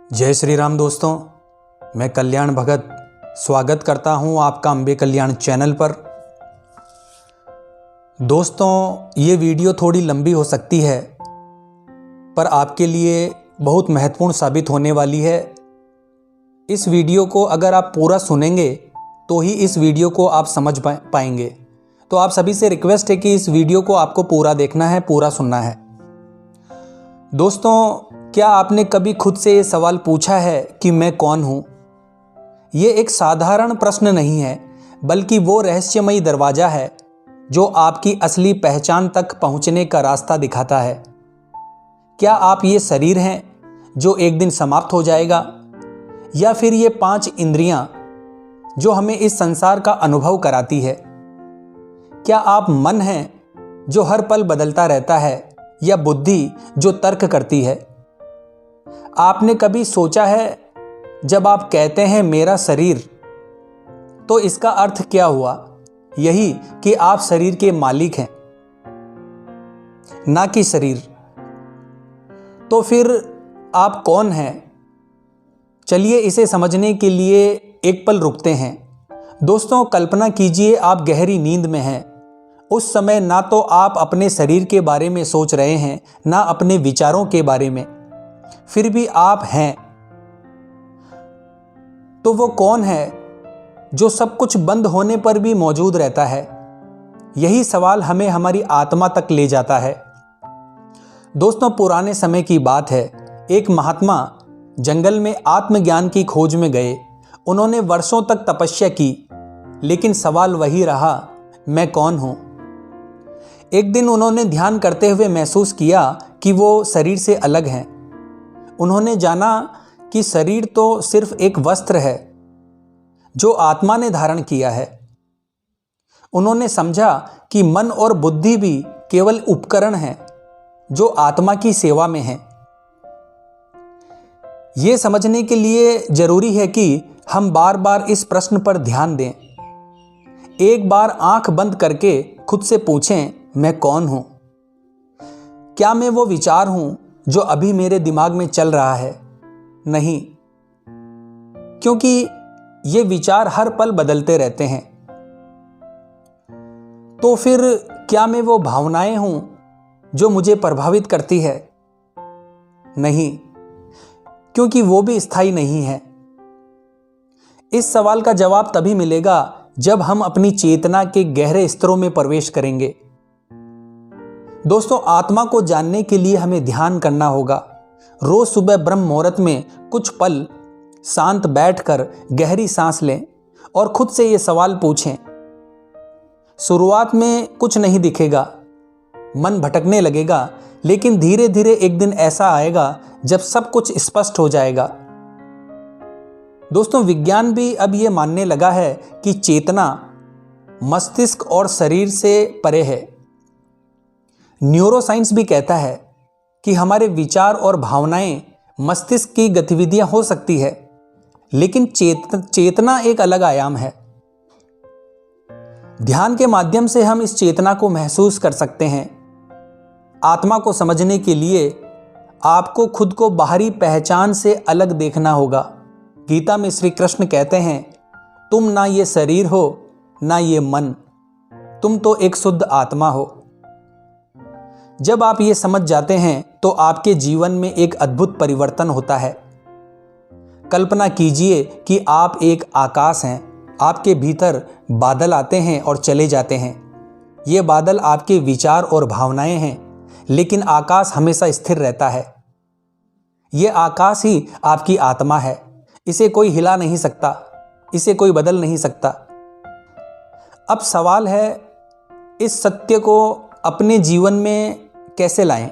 जय श्री राम दोस्तों, मैं कल्याण भगत स्वागत करता हूं आपका अंबे कल्याण चैनल पर। दोस्तों, ये वीडियो थोड़ी लंबी हो सकती है पर आपके लिए बहुत महत्वपूर्ण साबित होने वाली है। इस वीडियो को अगर आप पूरा सुनेंगे तो ही इस वीडियो को आप समझ पाएंगे। तो आप सभी से रिक्वेस्ट है कि इस वीडियो को आपको पूरा देखना है, पूरा सुनना है। दोस्तों, क्या आपने कभी खुद से ये सवाल पूछा है कि मैं कौन हूँ? ये एक साधारण प्रश्न नहीं है, बल्कि वो रहस्यमयी दरवाज़ा है जो आपकी असली पहचान तक पहुँचने का रास्ता दिखाता है। क्या आप ये शरीर हैं जो एक दिन समाप्त हो जाएगा, या फिर ये 5 इंद्रियां जो हमें इस संसार का अनुभव कराती है? क्या आप मन हैं जो हर पल बदलता रहता है, या बुद्धि जो तर्क करती है? आपने कभी सोचा है, जब आप कहते हैं मेरा शरीर, तो इसका अर्थ क्या हुआ? यही कि आप शरीर के मालिक हैं, ना कि शरीर। तो फिर आप कौन हैं? चलिए इसे समझने के लिए एक पल रुकते हैं। दोस्तों, कल्पना कीजिए आप गहरी नींद में हैं। उस समय ना तो आप अपने शरीर के बारे में सोच रहे हैं, ना अपने विचारों के बारे में, फिर भी आप हैं। तो वो कौन है जो सब कुछ बंद होने पर भी मौजूद रहता है? यही सवाल हमें हमारी आत्मा तक ले जाता है। दोस्तों, पुराने समय की बात है। एक महात्मा जंगल में आत्मज्ञान की खोज में गए। उन्होंने वर्षों तक तपस्या की, लेकिन सवाल वही रहा, मैं कौन हूं? एक दिन उन्होंने ध्यान करते हुए महसूस किया कि वो शरीर से अलग हैं। उन्होंने जाना कि शरीर तो सिर्फ एक वस्त्र है जो आत्मा ने धारण किया है। उन्होंने समझा कि मन और बुद्धि भी केवल उपकरण हैं जो आत्मा की सेवा में हैं। यह समझने के लिए जरूरी है कि हम बार बार इस प्रश्न पर ध्यान दें। एक बार आंख बंद करके खुद से पूछें, मैं कौन हूं? क्या मैं वो विचार हूं जो अभी मेरे दिमाग में चल रहा है? नहीं, क्योंकि ये विचार हर पल बदलते रहते हैं। तो फिर क्या मैं वो भावनाएं हूं जो मुझे प्रभावित करती है? नहीं, क्योंकि वो भी स्थायी नहीं है। इस सवाल का जवाब तभी मिलेगा जब हम अपनी चेतना के गहरे स्तरों में प्रवेश करेंगे। दोस्तों, आत्मा को जानने के लिए हमें ध्यान करना होगा। रोज सुबह ब्रह्म मुहूर्त में कुछ पल शांत बैठकर गहरी सांस लें और खुद से ये सवाल पूछें। शुरुआत में कुछ नहीं दिखेगा, मन भटकने लगेगा, लेकिन धीरे धीरे एक दिन ऐसा आएगा जब सब कुछ स्पष्ट हो जाएगा। दोस्तों, विज्ञान भी अब ये मानने लगा है कि चेतना मस्तिष्क और शरीर से परे है। न्यूरोसाइंस भी कहता है कि हमारे विचार और भावनाएं मस्तिष्क की गतिविधियां हो सकती है, लेकिन चेतना एक अलग आयाम है। ध्यान के माध्यम से हम इस चेतना को महसूस कर सकते हैं। आत्मा को समझने के लिए आपको खुद को बाहरी पहचान से अलग देखना होगा। गीता में श्री कृष्ण कहते हैं, तुम ना ये शरीर हो, ना ये मन, तुम तो एक शुद्ध आत्मा हो। जब आप ये समझ जाते हैं तो आपके जीवन में एक अद्भुत परिवर्तन होता है। कल्पना कीजिए कि आप एक आकाश हैं। आपके भीतर बादल आते हैं और चले जाते हैं। ये बादल आपके विचार और भावनाएं हैं, लेकिन आकाश हमेशा स्थिर रहता है। ये आकाश ही आपकी आत्मा है। इसे कोई हिला नहीं सकता, इसे कोई बदल नहीं सकता। अब सवाल है, इस सत्य को अपने जीवन में कैसे लाएं?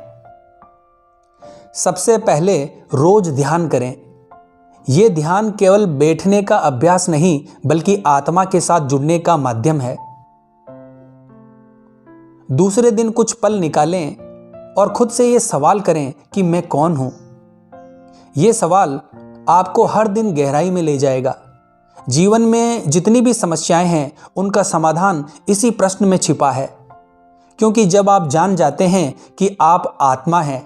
सबसे पहले रोज ध्यान करें। यह ध्यान केवल बैठने का अभ्यास नहीं, बल्कि आत्मा के साथ जुड़ने का माध्यम है। दूसरे दिन कुछ पल निकालें और खुद से यह सवाल करें कि मैं कौन हूं। यह सवाल आपको हर दिन गहराई में ले जाएगा। जीवन में जितनी भी समस्याएं हैं, उनका समाधान इसी प्रश्न में छिपा है। क्योंकि जब आप जान जाते हैं कि आप आत्मा हैं,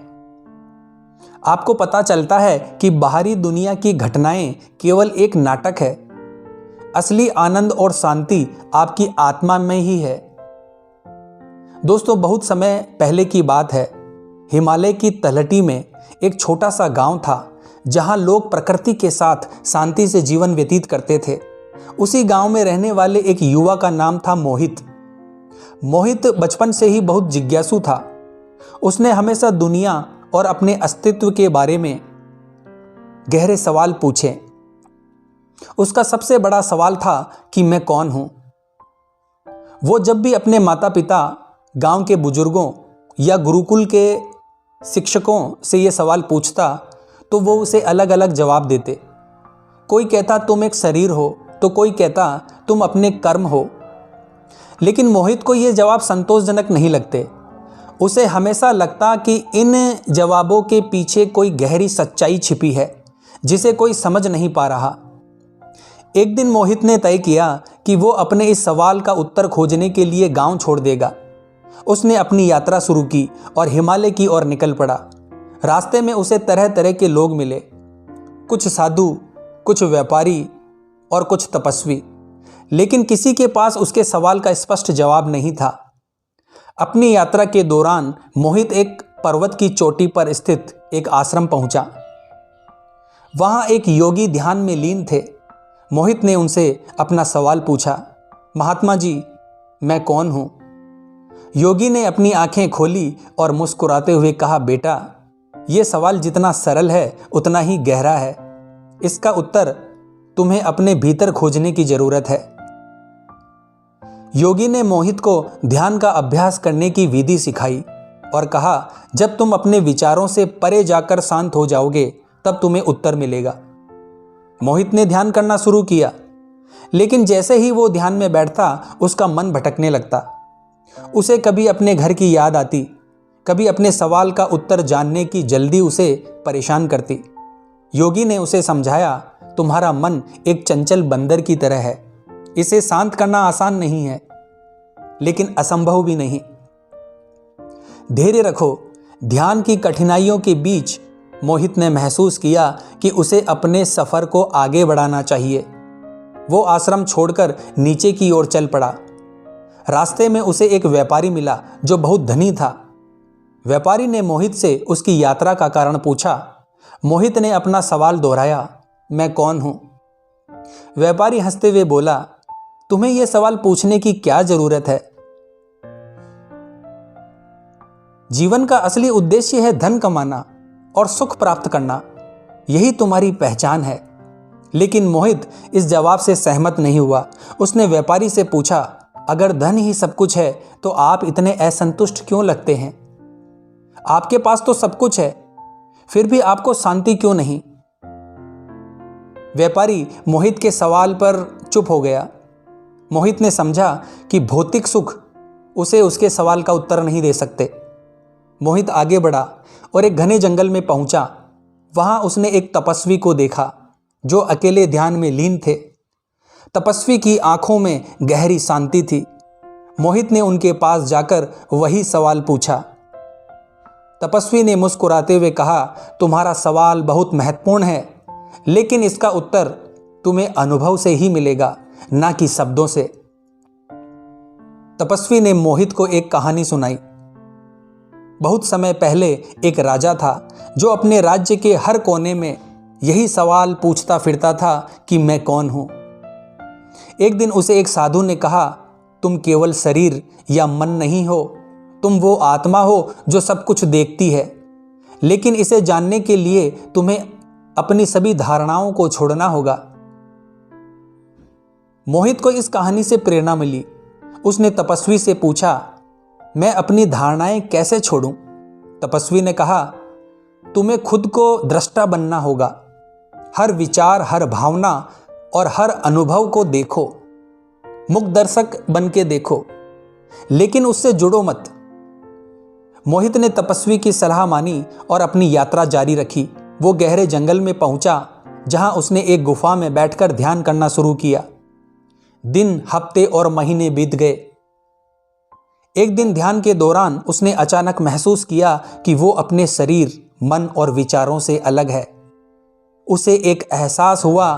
आपको पता चलता है कि बाहरी दुनिया की घटनाएं केवल एक नाटक है। असली आनंद और शांति आपकी आत्मा में ही है। दोस्तों, बहुत समय पहले की बात है। हिमालय की तलहटी में एक छोटा सा गांव था जहां लोग प्रकृति के साथ शांति से जीवन व्यतीत करते थे। उसी गांव में रहने वाले एक युवा का नाम था मोहित। मोहित बचपन से ही बहुत जिज्ञासु था। उसने हमेशा दुनिया और अपने अस्तित्व के बारे में गहरे सवाल पूछे। उसका सबसे बड़ा सवाल था कि मैं कौन हूं। वो जब भी अपने माता पिता, गांव के बुजुर्गों या गुरुकुल के शिक्षकों से ये सवाल पूछता तो वो उसे अलग अलग जवाब देते। कोई कहता तुम एक शरीर हो, तो कोई कहता तुम अपने कर्म हो। लेकिन मोहित को ये जवाब संतोषजनक नहीं लगते। उसे हमेशा लगता कि इन जवाबों के पीछे कोई गहरी सच्चाई छिपी है जिसे कोई समझ नहीं पा रहा। एक दिन मोहित ने तय किया कि वो अपने इस सवाल का उत्तर खोजने के लिए गांव छोड़ देगा। उसने अपनी यात्रा शुरू की और हिमालय की ओर निकल पड़ा। रास्ते में उसे तरह तरह के लोग मिले, कुछ साधु, कुछ व्यापारी और कुछ तपस्वी। लेकिन किसी के पास उसके सवाल का स्पष्ट जवाब नहीं था। अपनी यात्रा के दौरान मोहित एक पर्वत की चोटी पर स्थित एक आश्रम पहुंचा। वहां एक योगी ध्यान में लीन थे। मोहित ने उनसे अपना सवाल पूछा, महात्मा जी, मैं कौन हूं? योगी ने अपनी आंखें खोली और मुस्कुराते हुए कहा, बेटा, यह सवाल जितना सरल है उतना ही गहरा है। इसका उत्तर तुम्हें अपने भीतर खोजने की जरूरत है। योगी ने मोहित को ध्यान का अभ्यास करने की विधि सिखाई और कहा, जब तुम अपने विचारों से परे जाकर शांत हो जाओगे तब तुम्हें उत्तर मिलेगा। मोहित ने ध्यान करना शुरू किया, लेकिन जैसे ही वो ध्यान में बैठता उसका मन भटकने लगता। उसे कभी अपने घर की याद आती, कभी अपने सवाल का उत्तर जानने की जल्दी उसे परेशान करती। योगी ने उसे समझाया, तुम्हारा मन एक चंचल बंदर की तरह है। इसे शांत करना आसान नहीं है, लेकिन असंभव भी नहीं। धैर्य रखो। ध्यान की कठिनाइयों के बीच मोहित ने महसूस किया कि उसे अपने सफर को आगे बढ़ाना चाहिए। वो आश्रम छोड़कर नीचे की ओर चल पड़ा। रास्ते में उसे एक व्यापारी मिला जो बहुत धनी था। व्यापारी ने मोहित से उसकी यात्रा का कारण पूछा। मोहित ने अपना सवाल दोहराया, मैं कौन हूं? व्यापारी हंसते हुए बोला, तुम्हें यह सवाल पूछने की क्या जरूरत है? जीवन का असली उद्देश्य है धन कमाना और सुख प्राप्त करना। यही तुम्हारी पहचान है। लेकिन मोहित इस जवाब से सहमत नहीं हुआ। उसने व्यापारी से पूछा, अगर धन ही सब कुछ है तो आप इतने असंतुष्ट क्यों लगते हैं? आपके पास तो सब कुछ है, फिर भी आपको शांति क्यों नहीं? व्यापारी मोहित के सवाल पर चुप हो गया। मोहित ने समझा कि भौतिक सुख उसे उसके सवाल का उत्तर नहीं दे सकते। मोहित आगे बढ़ा और एक घने जंगल में पहुंचा। वहां उसने एक तपस्वी को देखा जो अकेले ध्यान में लीन थे। तपस्वी की आंखों में गहरी शांति थी। मोहित ने उनके पास जाकर वही सवाल पूछा। तपस्वी ने मुस्कुराते हुए कहा, तुम्हारा सवाल बहुत महत्वपूर्ण है, लेकिन इसका उत्तर तुम्हें अनुभव से ही मिलेगा, ना कि शब्दों से। तपस्वी ने मोहित को एक कहानी सुनाई। बहुत समय पहले एक राजा था जो अपने राज्य के हर कोने में यही सवाल पूछता फिरता था कि मैं कौन हूं। एक दिन उसे एक साधु ने कहा, तुम केवल शरीर या मन नहीं हो, तुम वो आत्मा हो जो सब कुछ देखती है। लेकिन इसे जानने के लिए तुम्हें अपनी सभी धारणाओं को छोड़ना होगा। मोहित को इस कहानी से प्रेरणा मिली। उसने तपस्वी से पूछा, मैं अपनी धारणाएं कैसे छोड़ूं? तपस्वी ने कहा, तुम्हें खुद को दृष्टा बनना होगा। हर विचार, हर भावना और हर अनुभव को देखो, मुख दर्शक बन के देखो, लेकिन उससे जुड़ो मत। मोहित ने तपस्वी की सलाह मानी और अपनी यात्रा जारी रखी। वो गहरे जंगल में पहुंचा जहां उसने एक गुफा में बैठकर ध्यान करना शुरू किया। दिन, हफ्ते और महीने बीत गए। एक दिन ध्यान के दौरान उसने अचानक महसूस किया कि वो अपने शरीर, मन और विचारों से अलग है। उसे एक एहसास हुआ,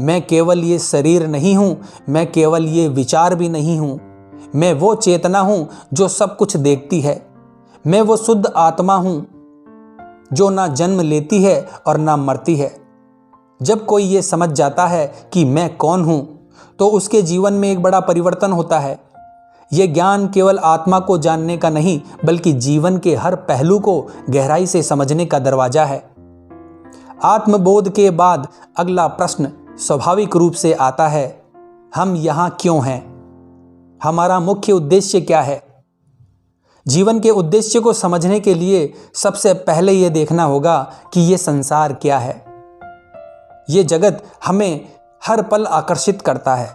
मैं केवल ये शरीर नहीं हूँ, मैं केवल ये विचार भी नहीं हूँ, मैं वो चेतना हूँ जो सब कुछ देखती है, मैं वो शुद्ध आत्मा हूँ जो ना जन्म लेती है और ना मरती है। जब कोई ये समझ जाता है कि मैं कौन हूँ, तो उसके जीवन में एक बड़ा परिवर्तन होता है। ये ज्ञान केवल आत्मा को जानने का नहीं, बल्कि जीवन के हर पहलू को गहराई से समझने का दरवाजा है। आत्मबोध के बाद अगला प्रश्न स्वाभाविक रूप से आता है, हम यहाँ क्यों हैं? हमारा मुख्य उद्देश्य क्या है? जीवन के उद्देश्य को समझने के लिए सबसे पहले ये देखना होगा कि ये संसार क्या है। ये जगत हमें हर पल आकर्षित करता है।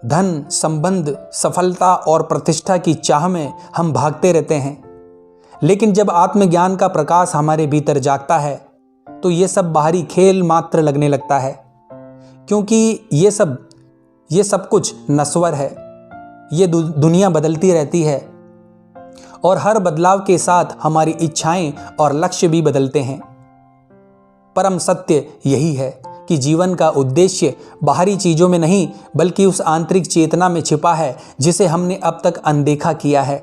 धन, संबंध, सफलता और प्रतिष्ठा की चाह में हम भागते रहते हैं। लेकिन जब आत्मज्ञान का प्रकाश हमारे भीतर जागता है, तो ये सब बाहरी खेल मात्र लगने लगता है, क्योंकि ये सब कुछ नश्वर है। ये दुनिया बदलती रहती है और हर बदलाव के साथ हमारी इच्छाएं और लक्ष्य भी बदलते हैं। परम सत्य यही है कि जीवन का उद्देश्य बाहरी चीजों में नहीं, बल्कि उस आंतरिक चेतना में छिपा है जिसे हमने अब तक अनदेखा किया है।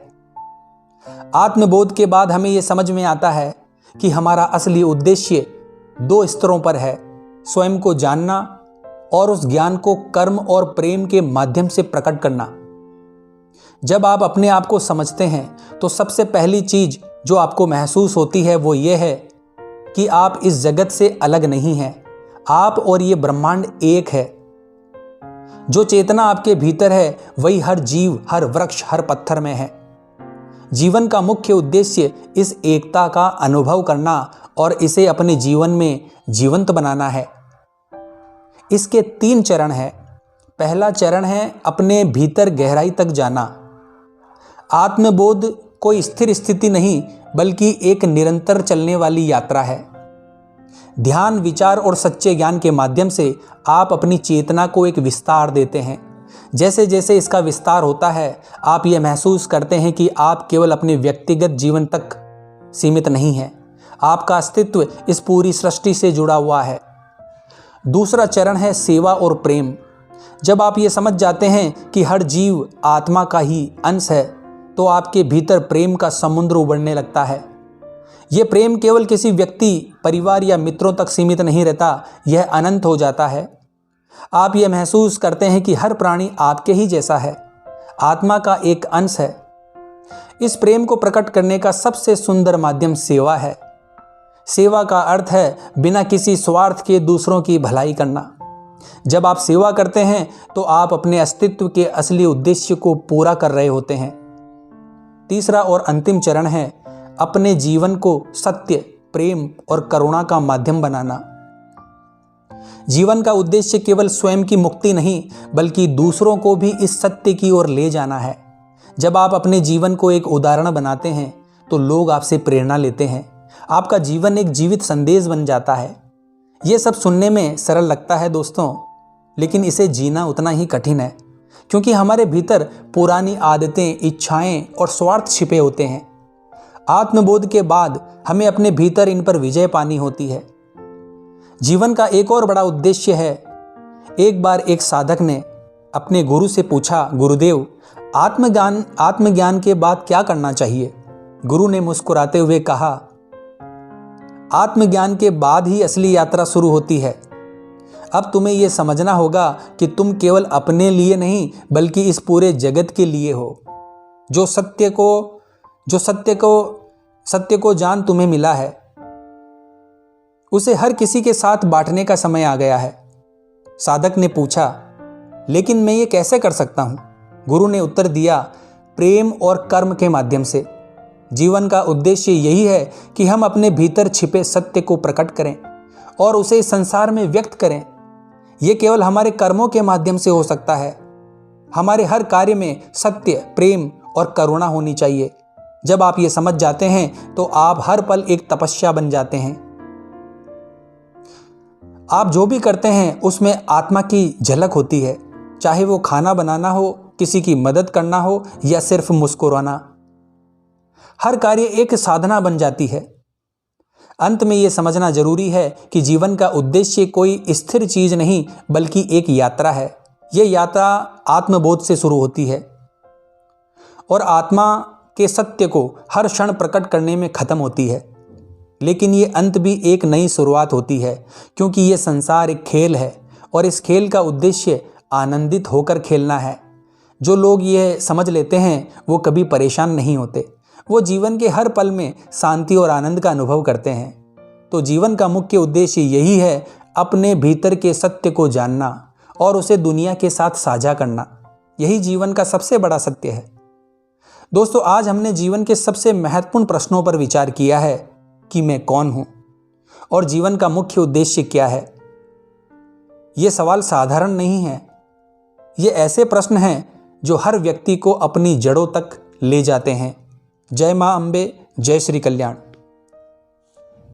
आत्मबोध के बाद हमें यह समझ में आता है कि हमारा असली उद्देश्य 2 स्तरों पर है, स्वयं को जानना और उस ज्ञान को कर्म और प्रेम के माध्यम से प्रकट करना। जब आप अपने आप को समझते हैं, तो सबसे पहली चीज जो आपको महसूस होती है वो ये है कि आप इस जगत से अलग नहीं हैं। आप और ये ब्रह्मांड एक है। जो चेतना आपके भीतर है, वही हर जीव, हर वृक्ष, हर पत्थर में है। जीवन का मुख्य उद्देश्य इस एकता का अनुभव करना और इसे अपने जीवन में जीवंत बनाना है। इसके 3 चरण हैं। पहला चरण है अपने भीतर गहराई तक जाना। आत्मबोध कोई स्थिर स्थिति नहीं, बल्कि एक निरंतर चलने वाली यात्रा है। ध्यान, विचार और सच्चे ज्ञान के माध्यम से आप अपनी चेतना को एक विस्तार देते हैं। जैसे जैसे इसका विस्तार होता है, आप ये महसूस करते हैं कि आप केवल अपने व्यक्तिगत जीवन तक सीमित नहीं हैं। आपका अस्तित्व इस पूरी सृष्टि से जुड़ा हुआ है। दूसरा चरण है सेवा और प्रेम। जब आप ये समझ जाते हैं कि हर जीव आत्मा का ही अंश है, तो आपके भीतर प्रेम का समुद्र उबलने लगता है। यह प्रेम केवल किसी व्यक्ति, परिवार या मित्रों तक सीमित नहीं रहता, यह अनंत हो जाता है। आप यह महसूस करते हैं कि हर प्राणी आपके ही जैसा है, आत्मा का एक अंश है। इस प्रेम को प्रकट करने का सबसे सुंदर माध्यम सेवा है। सेवा का अर्थ है बिना किसी स्वार्थ के दूसरों की भलाई करना। जब आप सेवा करते हैं, तो आप अपने अस्तित्व के असली उद्देश्य को पूरा कर रहे होते हैं। तीसरा और अंतिम चरण है अपने जीवन को सत्य, प्रेम और करुणा का माध्यम बनाना। जीवन का उद्देश्य केवल स्वयं की मुक्ति नहीं, बल्कि दूसरों को भी इस सत्य की ओर ले जाना है। जब आप अपने जीवन को एक उदाहरण बनाते हैं, तो लोग आपसे प्रेरणा लेते हैं। आपका जीवन एक जीवित संदेश बन जाता है। यह सब सुनने में सरल लगता है दोस्तों, लेकिन इसे जीना उतना ही कठिन है, क्योंकि हमारे भीतर पुरानी आदतें, इच्छाएं और स्वार्थ छिपे होते हैं। आत्मबोध के बाद हमें अपने भीतर इन पर विजय पानी होती है। जीवन का एक और बड़ा उद्देश्य है। एक बार एक साधक ने अपने गुरु से पूछा, गुरुदेव, आत्मज्ञान के बाद क्या करना चाहिए? गुरु ने मुस्कुराते हुए कहा, आत्मज्ञान के बाद ही असली यात्रा शुरू होती है। अब तुम्हें यह समझना होगा कि तुम केवल अपने लिए नहीं, बल्कि इस पूरे जगत के लिए हो। जो सत्य को जान तुम्हें मिला है, उसे हर किसी के साथ बांटने का समय आ गया है। साधक ने पूछा, लेकिन मैं ये कैसे कर सकता हूं? गुरु ने उत्तर दिया, प्रेम और कर्म के माध्यम से। जीवन का उद्देश्य यही है कि हम अपने भीतर छिपे सत्य को प्रकट करें और उसे संसार में व्यक्त करें। यह केवल हमारे कर्मों के माध्यम से हो सकता है। हमारे हर कार्य में सत्य, प्रेम और करुणा होनी चाहिए। जब आप ये समझ जाते हैं, तो आप हर पल एक तपस्या बन जाते हैं। आप जो भी करते हैं, उसमें आत्मा की झलक होती है, चाहे वो खाना बनाना हो, किसी की मदद करना हो या सिर्फ मुस्कुराना। हर कार्य एक साधना बन जाती है। अंत में ये समझना जरूरी है कि जीवन का उद्देश्य कोई स्थिर चीज नहीं बल्कि एक यात्रा है। ये यात्रा आत्मबोध से शुरू होती है और आत्मा के सत्य को हर क्षण प्रकट करने में खत्म होती है। लेकिन ये अंत भी एक नई शुरुआत होती है, क्योंकि ये संसार एक खेल है और इस खेल का उद्देश्य आनंदित होकर खेलना है। जो लोग ये समझ लेते हैं वो कभी परेशान नहीं होते, वो जीवन के हर पल में शांति और आनंद का अनुभव करते हैं। तो जीवन का मुख्य उद्देश्य यही है, अपने भीतर के सत्य को जानना और उसे दुनिया के साथ साझा करना। यही जीवन का सबसे बड़ा सत्य है। दोस्तों, आज हमने जीवन के सबसे महत्वपूर्ण प्रश्नों पर विचार किया है कि मैं कौन हूं और जीवन का मुख्य उद्देश्य क्या है। ये सवाल साधारण नहीं है, ये ऐसे प्रश्न हैं जो हर व्यक्ति को अपनी जड़ों तक ले जाते हैं। जय मां अम्बे, जय श्री कल्याण।